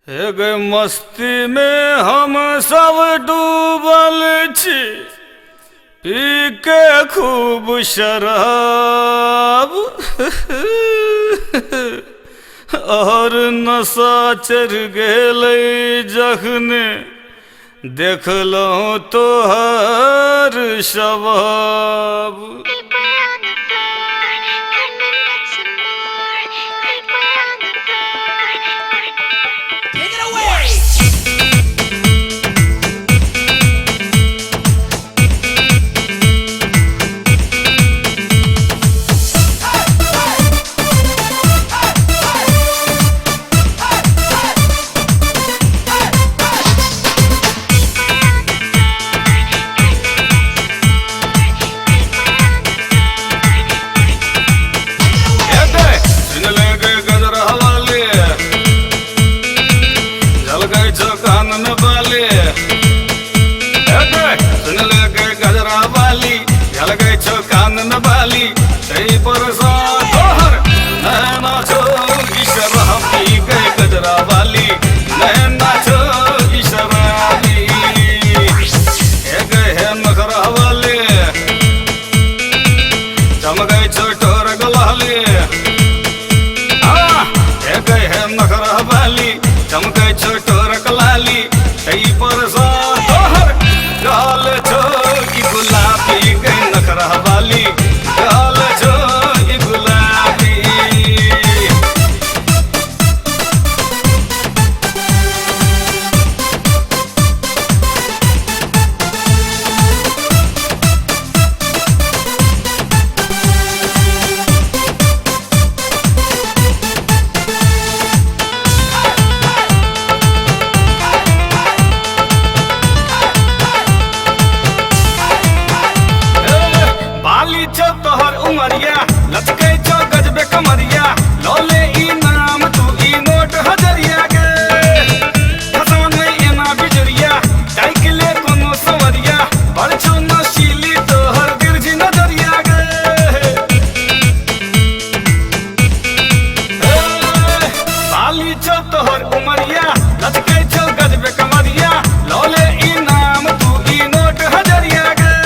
एक मस्ती में हम सब डूबल छी, पी के खूब शराब और नशा चढ़ गेलै जखने देखलहुँ तोहर शबाब। चमकै छोटोर कलाली कई परसा तोहर गाल छो ई गुलाबी गई नखरा वाली गाल छो ई गुलाबी। तोहर उमरिया लचके छो गजबे कमरिया लोले ई नाम तू ई नोट हजरिया के खसान में एना बिजरिया साइकिले कोनो सवरिया बड़ छो नशीली तोहर गिरजी नजरिया के बाली छो तोहर उमरिया लचके छो गजबे कमरिया लोले ई नाम तू ई नोट हजरिया के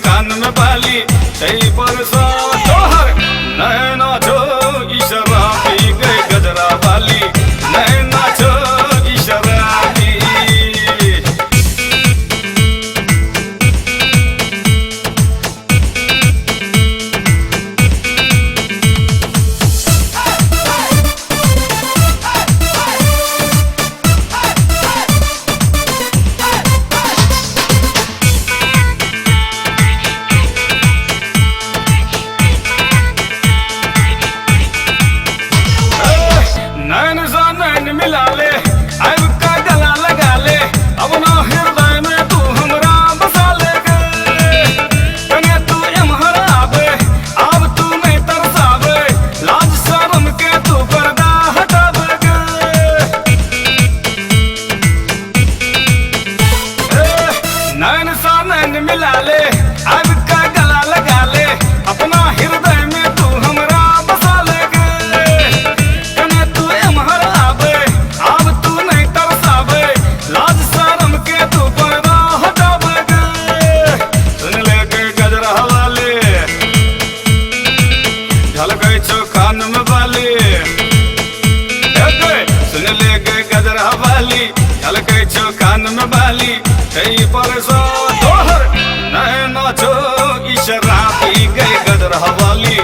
कान में बाली कई परसा तोहर नैना छो ई शराबी गई गजरा वाली नैना छो ई शराबी। नैन सा नैन मिला ले अब का गला लगा ले अपना हृदय में तू हमरा बसा ले कने तू एमहर आवे अब तू नहीं तरसावे लाज शर्म के तू पर्दा हटावे नैन सा नैन मिला ले अब का गला लगा ले अपना हृदय में तू हमरा बसा ले कान में बाली सुन ले गए गजरा वाली झलके छो कान में बाली कई परसा तोहर नैना छो ई शराबी गई गजरा वाली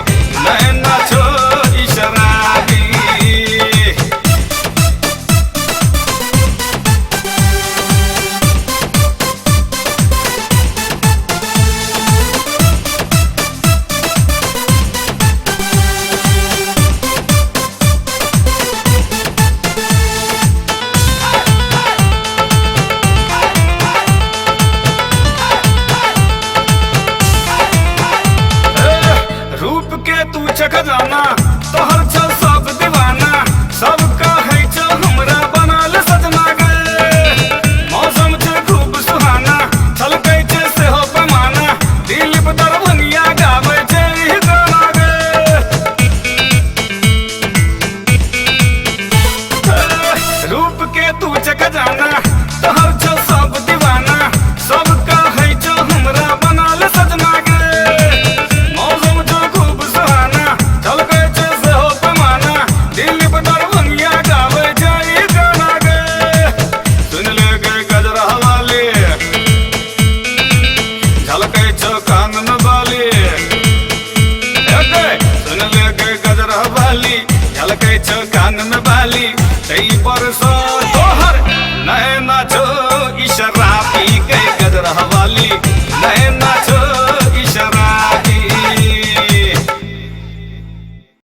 नैना छो ई शराबी। खजाना तोहर छौ सब दीवाना सब कहै छौ हमरा बनाल सजना गे मौसम छै खूब सुहाना छलकै छै सेहो पैमाना दिलीप दरभंगिया गाबै छै ई गाना गे रूप के तू छै खजाना तोहर छौ सब दीवाना सब कहै छौ हमरा बनाल सजना गे मौसम छौ खूब सुहाना छलकै छै सेहो पैमाना दिलीप दरभंगिया गाबै छै ई गाना गे सुन ले गे गजरा वाली झलकै छौ कान में बाली सुन ले गे गजरा वाली झलकै छौ कान में बाली